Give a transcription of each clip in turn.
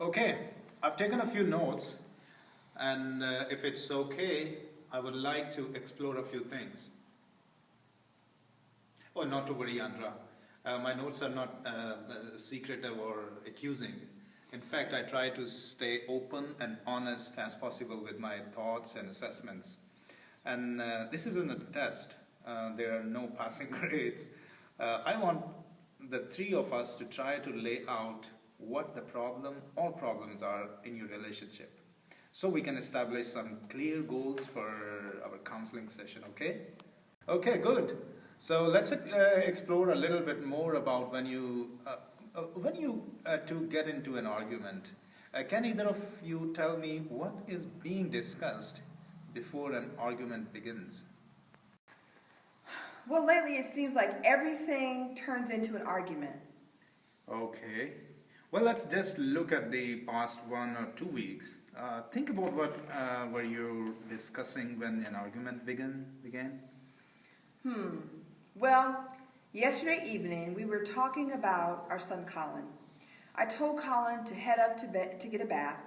Okay, I've taken a few notes, and if it's okay, I would like to explore a few things. Oh, not to worry, Andra. My notes are not secretive or accusing. In fact, I try to stay open and honest as possible with my thoughts and assessments. And this isn't a test. There are no passing grades. I want the three of us to try to lay out what the problem or problems are in your relationship, so we can establish some clear goals for our counseling session, okay? Okay, good. So let's explore a little bit more about when you two get into an argument. Can either of you tell me what is being discussed before an argument begins? Well, lately it seems like everything turns into an argument. Okay. Well, let's just look at the past 1 or 2 weeks. Think about what were you discussing when an argument began? Well, yesterday evening we were talking about our son Colin. I told Colin to head up to bed to get a bath.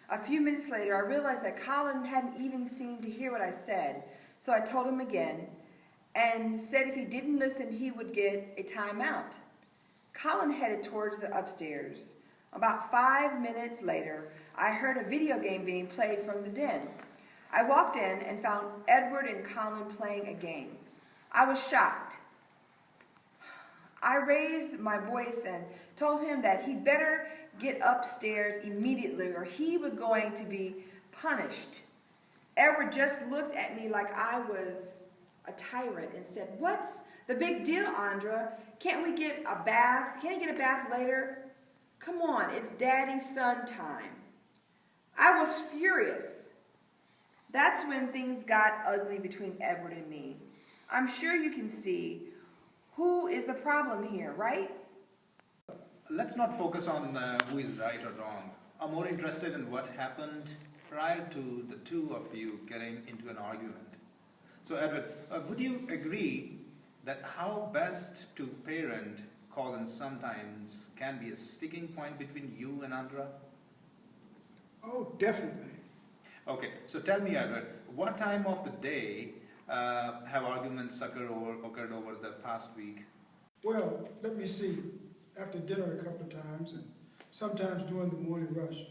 A few minutes later, I realized that Colin hadn't even seemed to hear what I said, so I told him again and said if he didn't listen, he would get a timeout. Colin headed towards the upstairs. About 5 minutes later, I heard a video game being played from the den. I walked in and found Edward and Colin playing a game. I was shocked. I raised my voice and told him that he better get upstairs immediately or he was going to be punished. Edward just looked at me like I was a tyrant and said, "What's the big deal, Andra? Can't we get a bath? Can't he get a bath later? Come on, it's daddy's son time." I was furious. That's when things got ugly between Edward and me. I'm sure you can see who is the problem here, right? Let's not focus on who is right or wrong. I'm more interested in what happened prior to the two of you getting into an argument. So, Edward, would you agree that how best to parent Colin sometimes can be a sticking point between you and Andra? Oh, definitely. Okay, so tell me, Edward, what time of the day have arguments occurred over the past week? Well, let me see. After dinner a couple of times, and sometimes during the morning rush,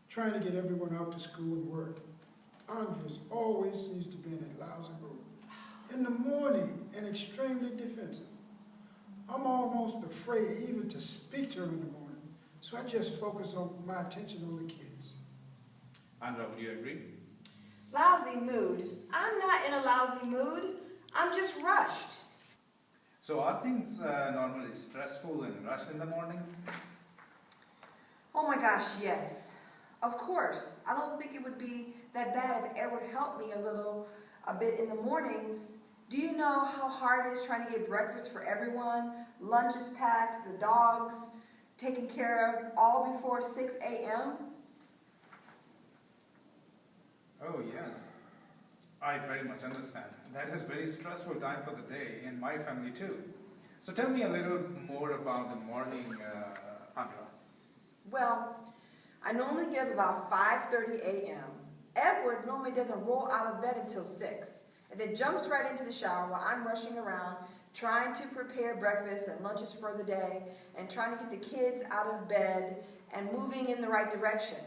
trying to get everyone out to school and work. Andres always seems to be in a lousy mood. In the morning, and extremely defensive. I'm almost afraid even to speak to her in the morning, so I just focus on my attention on the kids. Andra, would you agree? Lousy mood. I'm not in a lousy mood. I'm just rushed. So are things normally stressful and rushed in the morning? Oh my gosh, yes. Of course. I don't think it would be that bad if Edward helped me a bit in the mornings. Do you know how hard it is trying to get breakfast for everyone? Lunches packed, the dogs taken care of, all before 6 a.m.? Oh, yes. I very much understand. That is very stressful time for the day in my family too. So tell me a little more about the morning, Andra. Well, I normally get up about 5:30 a.m. Edward normally doesn't roll out of bed until 6 and then jumps right into the shower while I'm rushing around trying to prepare breakfast and lunches for the day and trying to get the kids out of bed and moving in the right direction.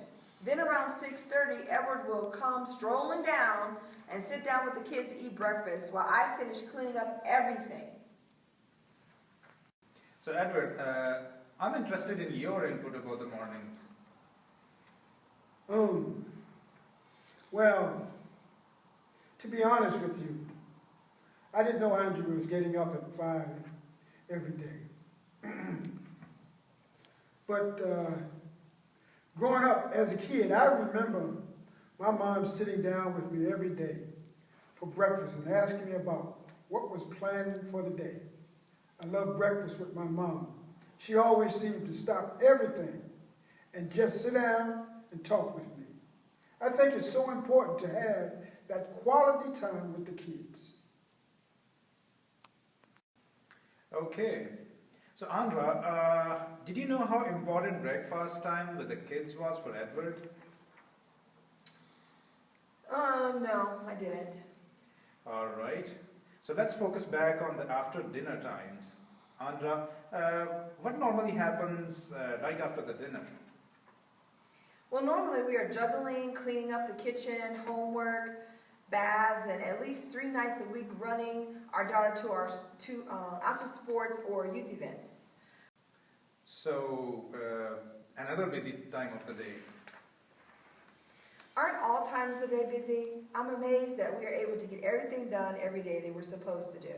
Then around 6:30, Edward will come strolling down and sit down with the kids to eat breakfast while I finish cleaning up everything. So Edward, I'm interested in your input about the mornings. Well, to be honest with you, I didn't know Andrew was getting up at 5 every day. But growing up as a kid, I remember my mom sitting down with me every day for breakfast and asking me about what was planned for the day. I love breakfast with my mom. She always seemed to stop everything and just sit down and talk with me. I think it's so important to have that quality time with the kids. Okay. So, Andra, did you know how important breakfast time with the kids was for Edward? No, I didn't. All right. So let's focus back on the after dinner times. Andra, what normally happens right after the dinner? Well, normally we are juggling, cleaning up the kitchen, homework, baths, and at least 3 nights a week running our daughter to out to sports or youth events. So, another busy time of the day. Aren't all times of the day busy? I'm amazed that we are able to get everything done every day that we're supposed to do.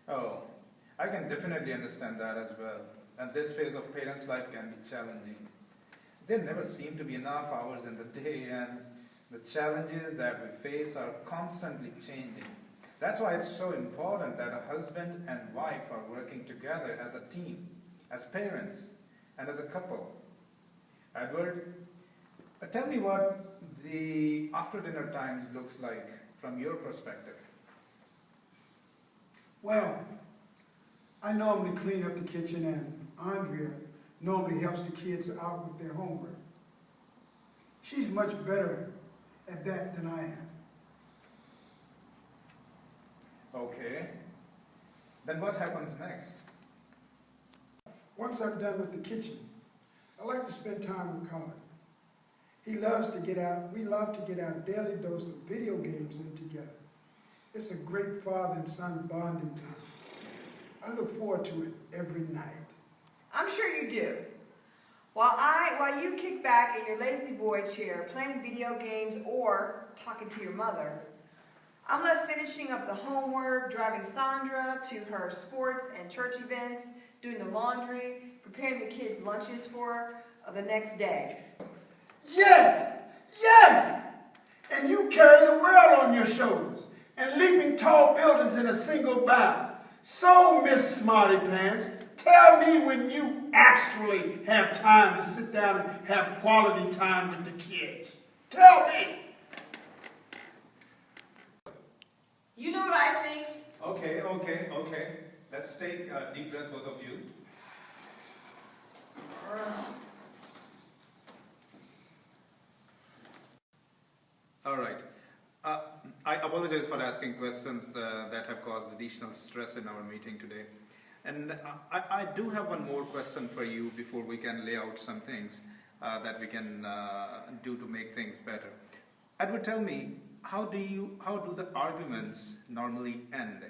Oh, I can definitely understand that as well. And this phase of parents' life can be challenging. There never seem to be enough hours in the day, and the challenges that we face are constantly changing. That's why it's so important that a husband and wife are working together as a team, as parents, and as a couple. Edward, tell me what the after dinner times looks like from your perspective. Well, I normally clean up the kitchen, and Andrea normally helps the kids out with their homework. She's much better at that than I am. Okay. Then what happens next? Once I'm done with the kitchen, I like to spend time with Colin. He loves to get out. We love to get our daily dose of video games in together. It's a great father and son bonding time. I look forward to it every night. I'm sure you do. While you kick back in your lazy boy chair playing video games or talking to your mother, I'm left finishing up the homework, driving Sandra to her sports and church events, doing the laundry, preparing the kids' lunches for the next day. Yeah! Yeah! And you carry the world on your shoulders and leaping tall buildings in a single bound. So, Miss Smarty Pants, tell me when you actually have time to sit down and have quality time with the kids. Tell me. You know what I think? Okay. Let's take a deep breath, both of you. All right. I apologize for asking questions that have caused additional stress in our meeting today. And I do have one more question for you before we can lay out some things that we can do to make things better. Edward, tell me, how do the arguments normally end?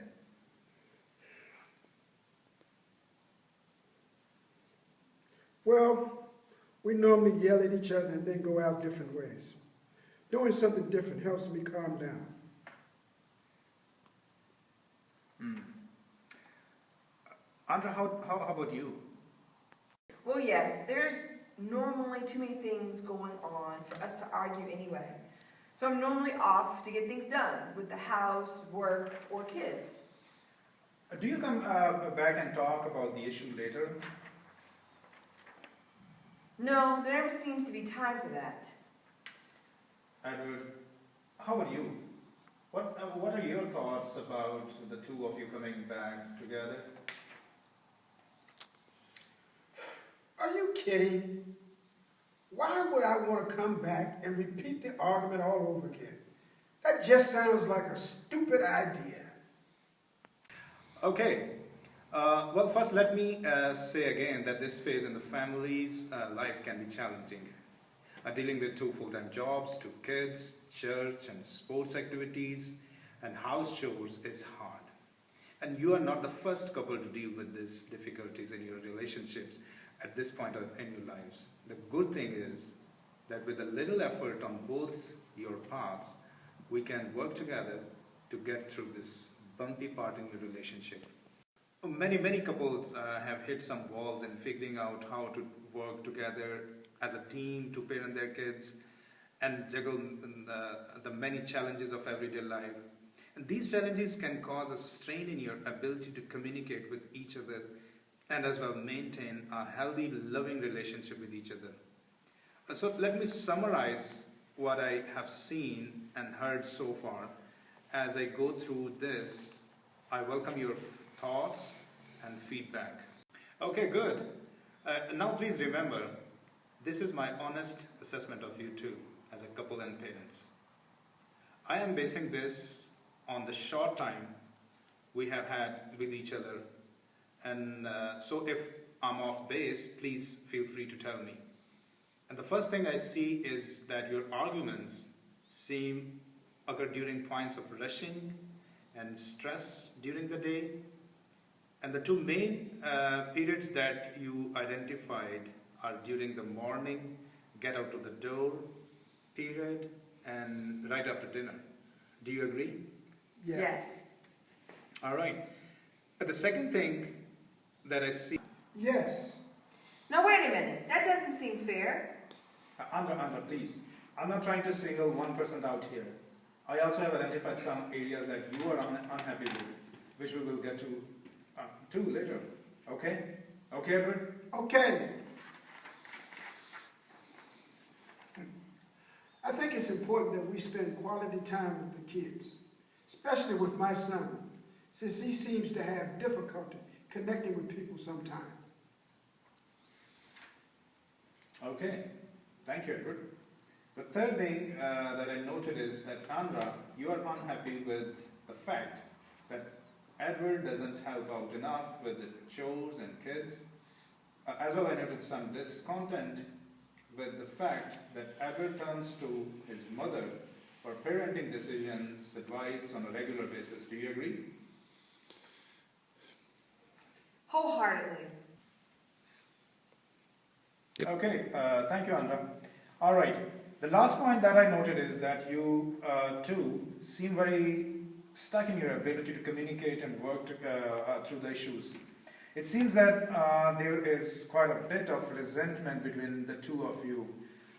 Well, we normally yell at each other and then go out different ways. Doing something different helps me calm down. Andra, how about you? Well, yes, there's normally too many things going on for us to argue anyway. So I'm normally off to get things done with the house, work, or kids. Do you come back and talk about the issue later? No, there never seems to be time for that. Edward, how about you? What are your thoughts about the two of you coming back together? Are you kidding? Why would I want to come back and repeat the argument all over again? That just sounds like a stupid idea. Okay. Well, first let me say again that this phase in the family's life can be challenging. Dealing with 2 full-time jobs, 2 kids, church and sports activities, and house chores is hard. And you are not the first couple to deal with these difficulties in your relationships at this point in your lives. The good thing is that with a little effort on both your parts, we can work together to get through this bumpy part in your relationship. Many couples have hit some walls in figuring out how to work together as a team to parent their kids and juggle the many challenges of everyday life. And these challenges can cause a strain in your ability to communicate with each other and as well maintain a healthy, loving relationship with each other. So let me summarize what I have seen and heard so far. As I go through this, I welcome your thoughts feedback. Okay, good. Now please remember, this is my honest assessment of you two as a couple and parents. I am basing this on the short time we have had with each other, and so if I'm off base, please feel free to tell me. And the first thing I see is that your arguments seem occur during points of rushing and stress during the day. And the two main periods that you identified are during the morning, get out to the door period, and right after dinner. Do you agree? Yeah. Yes. All right. But the second thing that I see... Yes. Now wait a minute, that doesn't seem fair. Andra, please. I'm not trying to single one person out here. I also have identified some areas that you are unhappy with, which we will get to later. Okay? Okay, Edward? Okay. I think it's important that we spend quality time with the kids, especially with my son, since he seems to have difficulty connecting with people sometimes. Okay. Thank you, Edward. The third thing that I noted is that, Andra, you are unhappy with the fact that Edward doesn't help out enough with the chores and kids. As well, I noted some discontent with the fact that Edward turns to his mother for parenting decisions, advice on a regular basis. Do you agree? Wholeheartedly. Okay, thank you, Andra. All right, the last point that I noted is that you two seem very stuck in your ability to communicate and work through the issues. It seems that there is quite a bit of resentment between the two of you,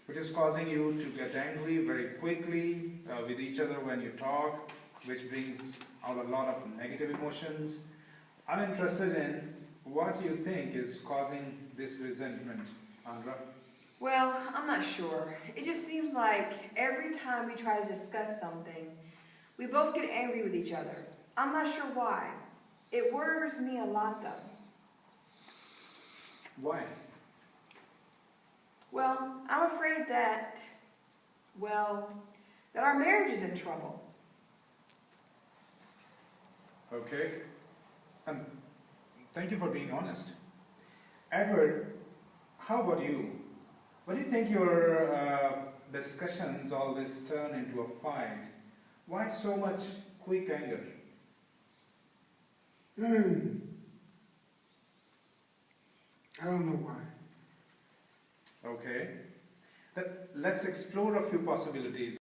which is causing you to get angry very quickly with each other when you talk, which brings out a lot of negative emotions. I'm interested in what you think is causing this resentment, Andra. Well, I'm not sure. It just seems like every time we try to discuss something, we both get angry with each other. I'm not sure why. It worries me a lot, though. Why? Well, I'm afraid that our marriage is in trouble. Okay. Thank you for being honest. Edward, how about you? What do you think your discussions always turn into a fight? Why so much quick anger? I don't know why. Okay. Let's explore a few possibilities.